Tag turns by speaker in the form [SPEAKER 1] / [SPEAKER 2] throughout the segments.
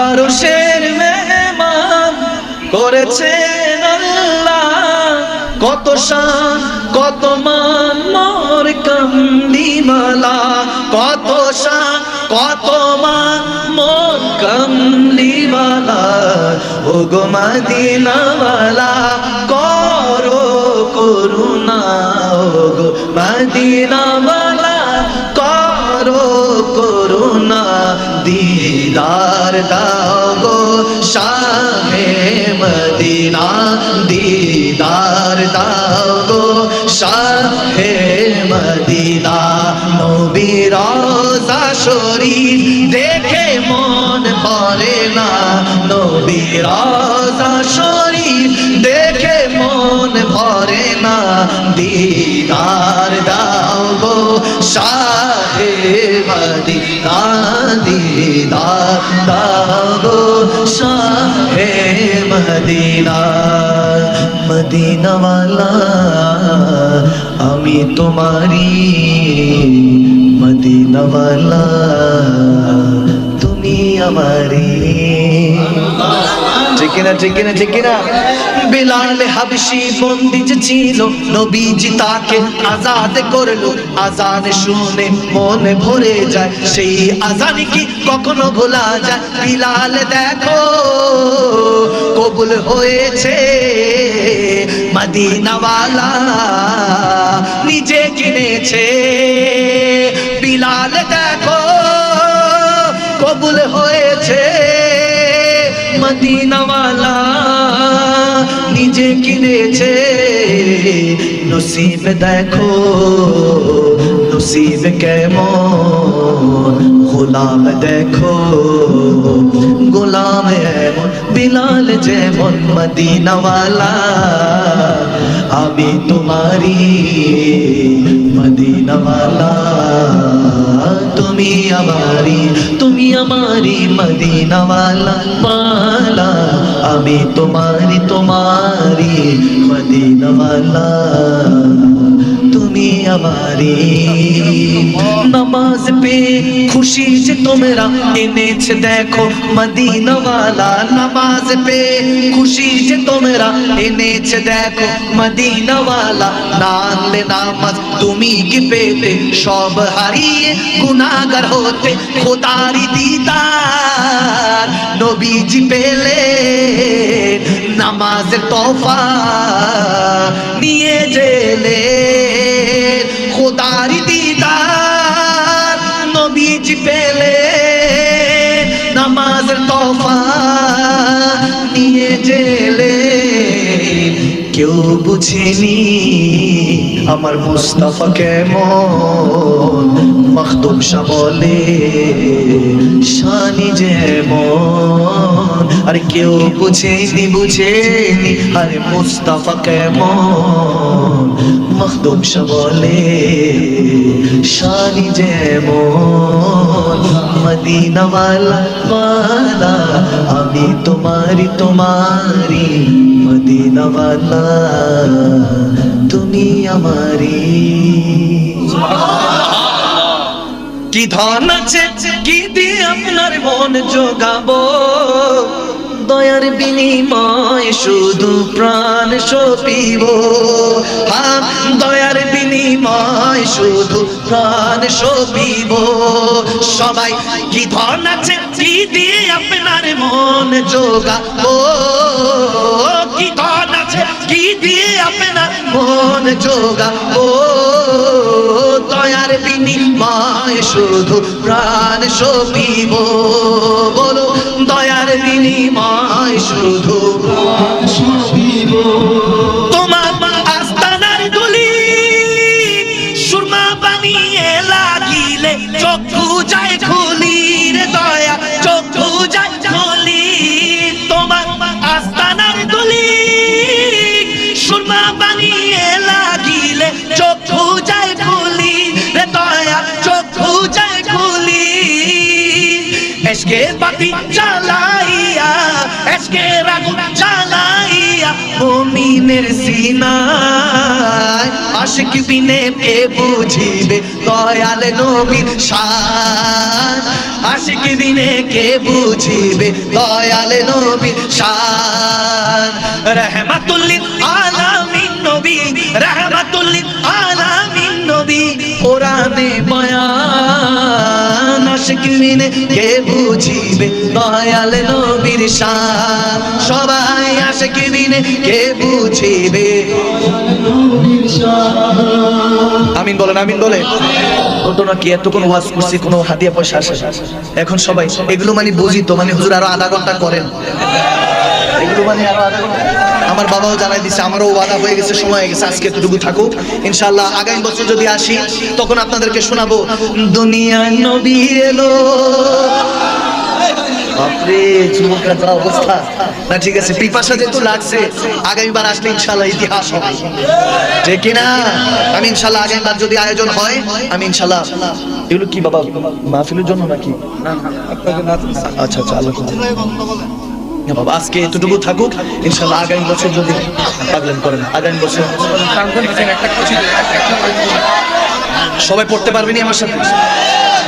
[SPEAKER 1] আরশের মেহমান করেছেন আল্লাহ, কত শান কত মান মোর কামলিওয়ালা, কত শান কত মান মোর কামলিওয়ালা। ও গো মদিনাওয়ালা করো করুণা, ও গো মদিনাওয়ালা করো করুণা। দিদার দাও গো শাহে মদিনা, দিদার দাও গো শাহে মদিনা। নবীর রওজা শরীফ দেখে মন ভরে না, নবীর রওজা শরীফ দেখে মন ভরে না। দিদার দাও গো শাহে মদিনা, দিদার দাও গো শাহে মদিনা। মদিনাওয়ালা আমি তোমারি, মদিনাওয়ালা তুমি আমারি। ঠিক না ঠিক না ঠিক না। বিলাল হাবশি বন্দি যে ছিল, নবীজি তাকে আজাদ করলো। আজান শুনে মনে ভরে যায়, সেই আজান কি কখনো ভোলা যায়? বিলাল দেখো কবুল হয়েছে, মদিনাওয়ালা নিজে কিনেছে। বিলাল দেখো কবুল হয়েছে, মদিনাওয়ালা নিজে কিনেছে। নসিব দেখো নসিব কেমন, গোলাম দেখো গোলাম এমন। বিলাল যেমন মদিনাওয়ালা আমি তোমারি, মদিনাওয়ালা তুমি আমারি, তুমি আমারি মদিনাওয়ালা মালা। আমি তোমারি তোমারি মদিনাওয়ালা তুমি আমারি। নামাজ পে খুশি যে তোমরা এনেছে দেখো মদিনাওয়ালা, নামাজ পে খুশি যে তোমরা এনেছে দেখো মদিনাওয়ালা। না আনলে নামাজ তুমি কি পেতে সব হারিয়ে গুনাহগার হতে। খোদারি দিদার নবীজি পেলে, নামাজের তোফা নিয়ে জেলে। খোদারি দিদার নবীজি পেলে, নামাজের তোফা নিয়ে জেলে। কেউ বুঝেনি আমার মুস্তাফা কেমন, মখদুম শাহ বলে শানি যেমন। আরে কেউ বুঝেনি বুঝেনি আরে মুস্তাফা কেমন, মখদুম শাহ বলে শানি যেমন। মদিনাওয়ালা ওয়ালা আমি তোমারি তোমারি, মদিনাওয়ালা তুমি আমারি। কি ধন আছে কি দিয়ে আপনার মন জোগাবো, দয়ার বিনিময় শুধু প্রাণ সপিব। হ্যাঁ দয়ার বিনিময় শুধু প্রাণ সপিব। সবাই কি ধন আছে কি দিয়ে আপনার মন জোগাবো, কি ধন আছে কি দিয়ে আপনার মন জোগাবো। দয়ার বিনিময় শুধু প্রাণ সপিব। বলো দয়ার বিনিময় শুধু প্রাণ সপিব। তোমার আস্তানার দুলি সুরমা বানিয়ে লাগিলে চক্ষু যায় খুলি রে দয়া, চক্ষু যায় খুলি। তোমার আস্তানার দুলি সুরমা বানিয়ে লাগিলে চক্ষু যায় খুলি রে দয়া, চক্ষু যায় খুলি। এসকে বাতি জ্বালাইয়া এসকে আগুন জ্বালাইয়া ভূমি মুমিনের সিনায় আশিক বিনে কে বুঝিবে দয়াল নবীর শান আশিক বিনে কে বুঝিবে দয়াল নবীর শান রহমাতুল লিল আলামিন নবী রহমাতুল লিল আলামিন নবী কোরআনে বয়ান আশিক বিনে কে বুঝিবে দয়াল নবীর শান সবাই আশিক বিনে কে বুঝিবে আমিন বলেন আমিন বলে ঘটনা কি এত কোন ওয়াজ করছি কোন হাদিয়া পয়সা আসে এখন সবাই এগুলো মানে বুঝি তো মানে হুজুর আরো আধা ঘন্টা করেন এগুলো মানে আরো আধা ঘন্টা আমার বাবাও জানাই দিছে আমারও ওয়াদা হয়ে গেছে সময় হয়ে গেছে আজকে এতটুকু থাকুক ইনশাআল্লাহ আগামী বছর যদি আসি তখন আপনাদেরকে শোনাবো দুনিয়ায় নবী এলো বাপরে চুমুকা যা অবস্থা না ঠিক আছে পিপাসা যেহেতু লাগছে আগামীবার আসলে ইনশাআল্লাহ ইতিহাস হবে ঠিক কি না আমি ইনশাআল্লাহ আগামীবার যদি আয়োজন হয় আমি ইনশাআল্লাহ এগুলো কি বাবা মাহফিলের জন্য নাকি না আপনাদের না আচ্ছা আচ্ছা আল্লাহ না বাবা আজকে এতটুকু থাকুক ইনশাআল্লাহ আগামী বছর যদি পাগলামি করেন আগামী বছর সবাই পড়তে পারবেনি আমার সাথে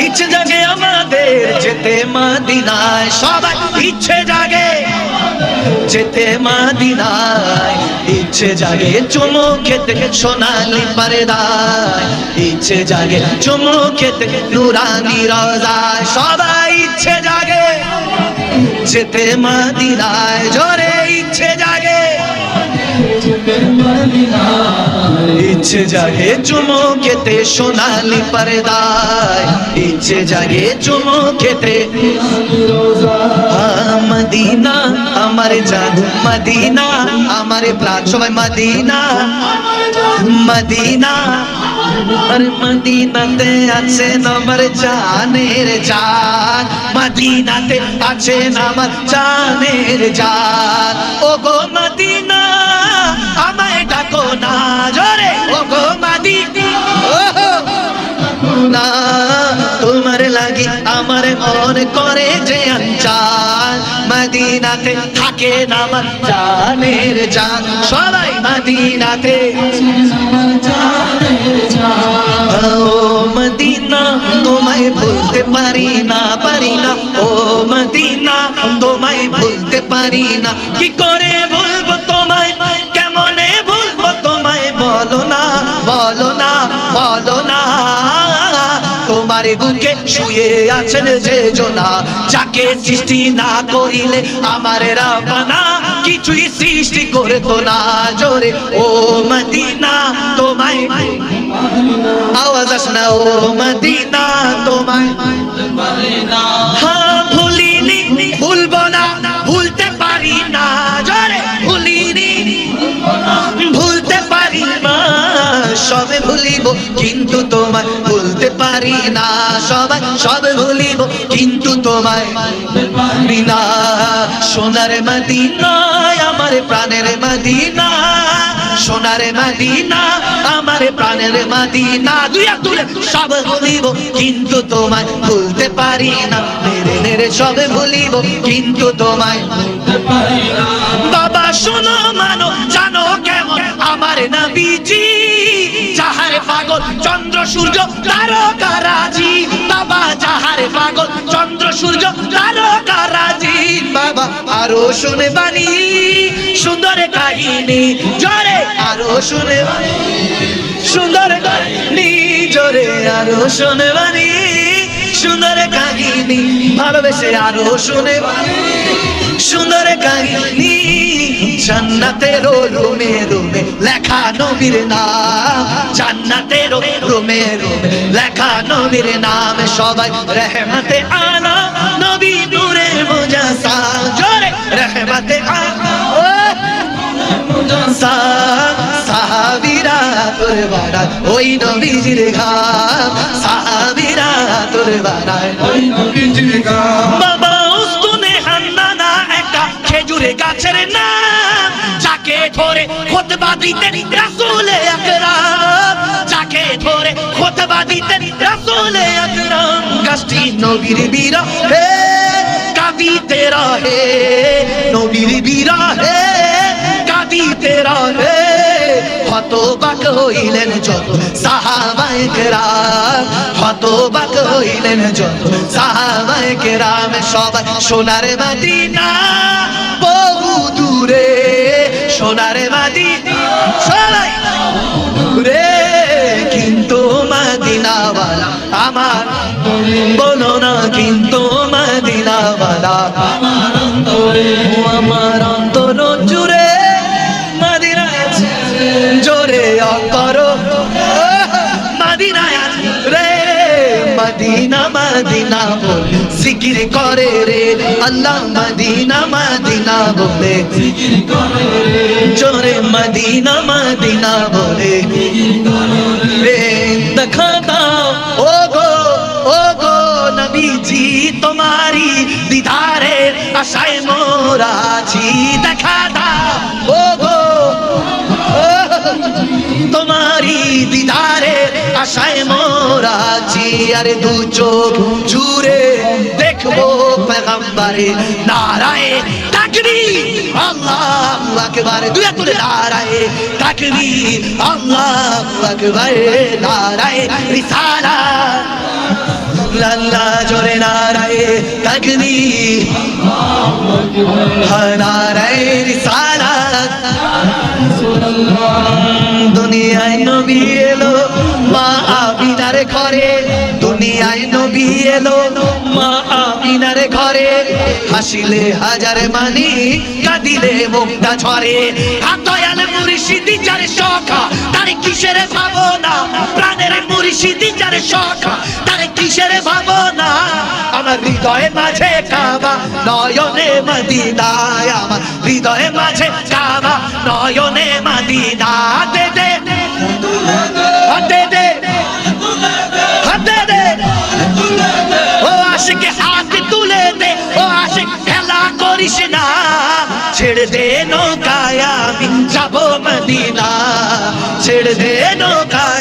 [SPEAKER 1] ইচ্ছে জাগে আমাদের যেতে মদিনায় সবাই ইচ্ছে জাগে যেতে মদিনায় ইচ্ছে জাগে চুমু খেতে সোনালি পর্দায় ইচ্ছে জাগে চুমু খেতে নুরানি রওজায় সবাই ইচ্ছে জাগে যেতে মদিনায় জোরে ইচ্ছে জাগে ইচ্ছে জাগে চুমু খেতে সোনালি পর্দায় ইচ্ছে জাগে চুমু খেতে মদিনা আমার জান মদিনা আমার প্রাণ সবাই মদিনা মদিনা আর মদিনাতে আছে আমার জানের জান মদিনাতে আছে আমার জানের জান ও গো মদিনা আমায় ডাকো না জোরে ও গো মদিনা তোমার লাগি আমার মন করে যে আনচান মদিনাতে থাকে না আমার জানের জান সবাই মদিনাতে ও মদিনা তোমায় ভুলতে পারি না ও মদিনা তোমায় ভুলতে পারি না কি করে ভুলবো তোমায় কেমনে ভুলবো তোমায় বলো না বলো না বলো না তোমার বুকে শুয়ে আছেন যে জোনা যাকে সৃষ্টি না করিলে আমার রাব্বানা কিছুই সৃষ্টি করে তো না জোরে ও মদিনা তোমায় আওয়াজ আসে না ও মদিনা তোমায় হ্যাঁ ভুলিনি ভুলবো না ভুলতে পারি না জোরে ভুলিনি ভুলতে পারি না সবে ভুলিব কিন্তু তোমায় ভুলতে পারি না সবাই সবে ভুলিব কিন্তু তোমায় পারি না সোনার মদিনা আমার প্রাণের মদিনা সোনার মদিনা আমার প্রাণের মদিনা দুই হাত তুলে সব ভুলিব কিন্তু তোমায় ভুলতে পারি না নেড়ে নেড়ে সবে ভুলিব কিন্তু তোমায় ভুলতে পারি না বাবা শোনো মানো জানো কেমন আমার নবীজি যাহারে পাগল চন্দ্র সূর্য তারকারাজি বাবা যাহারে পাগল চন্দ্র সূর্য তারকারাজি বাবা আরো শুনে বাণী সুন্দর কাহিনী জোরে আরো শুনে সুন্দর কাহিনী জোরে আরো শুনে বাণী সুন্দর কাহিনী ভালোবেসে আরো শুনে সুন্দর কাহিনী জান্নাতের রুমে রুমে লেখা নবীর নাম জান্নাতের রুমে রুমে লেখা নবীর নাম সবাই রহমতে আলা নবী নূরে মুজাসসাম জোরে রহমতে আলা মুজাসসাম সাহাবীরা তোর বাড়ায় ওই নবীজির ঘাম সাহাবীরা তোর বাড়ায় ওই নবীজির ঘাম বাবা উস্তুনে হান্নানা একটা খেজুরে গাছের নাম যাকে ধরে খুতবা দিতেন রাসূল আকরাম যাকে ধরে খুতবা দিতেন রাসূল আকরাম গাছটি নবীর বিরহে কাঁদিতে রহে নবীর বিরহে কাঁদিতে কাঁদিতে রহে হতবাক হইলেন যত সাহাবায়ে কেরাম হতবাক হইলেন যত সাহাবায়ে কেরাম সবাই সোনার মদিনা বহু দূরে সোনার মদিনা সবাই দূরে কিন্তু মদিনাওয়ালা আমার বলো না কিন্তু মদিনাওয়ালা আমার অন্তরে আমার অন্তর জুড়ে মদিনায় আছে জোরে অন্তর মদিনায় আছে রে মদিনা মদিনা বলে জিকির করে রে আল্লাহ মদিনা মদিনা বলে জিকির করে রে জোরে মদিনা মদিনা বলে রে দেখা দাও ও গো নবীজি তোমারি দিদারে আশায় মোরা আছি দেখা দাও ও গো তোমারি দিদারে আশায় মোরা আছি আরে দু চোখ জুড়ে দেখবো পেগম্বরে নারায়ে তাকবীর আল্লাহু আকবার দুই তুলে নারায়ে তাকবীর আল্লাহু আকবার নারায়ে রিসালাত লাল্লা জোরে নারায়ে তাকবীর নারায়ে রিসালাত দুনিয়ায় নবী এলো মা আমিনার ঘরে দুনিয়ায় নবী এলো মা আমিনার ঘরে হাসিলে হাজার মানি কাঁদিলে মুক্তা ঝরে দয়াল মুর্শিদি যার সখা তার কিসের ভাবনা প্রাণের মুর্শিদি যার সখা তার কিসের ভাবনা আমার হৃদয়ে মাঝে কাবা নয়নে মদিনা আমার হৃদয়ে মাঝে কাবা নয়নে মদিনা দে দে দে দে হাতে দে ও আশিক হাত তুলে দে ও আশিক খেলা করিস না ছেড়ে দে নৌকায় আমি যাবো মদিনা ছেড়ে দে নৌকায়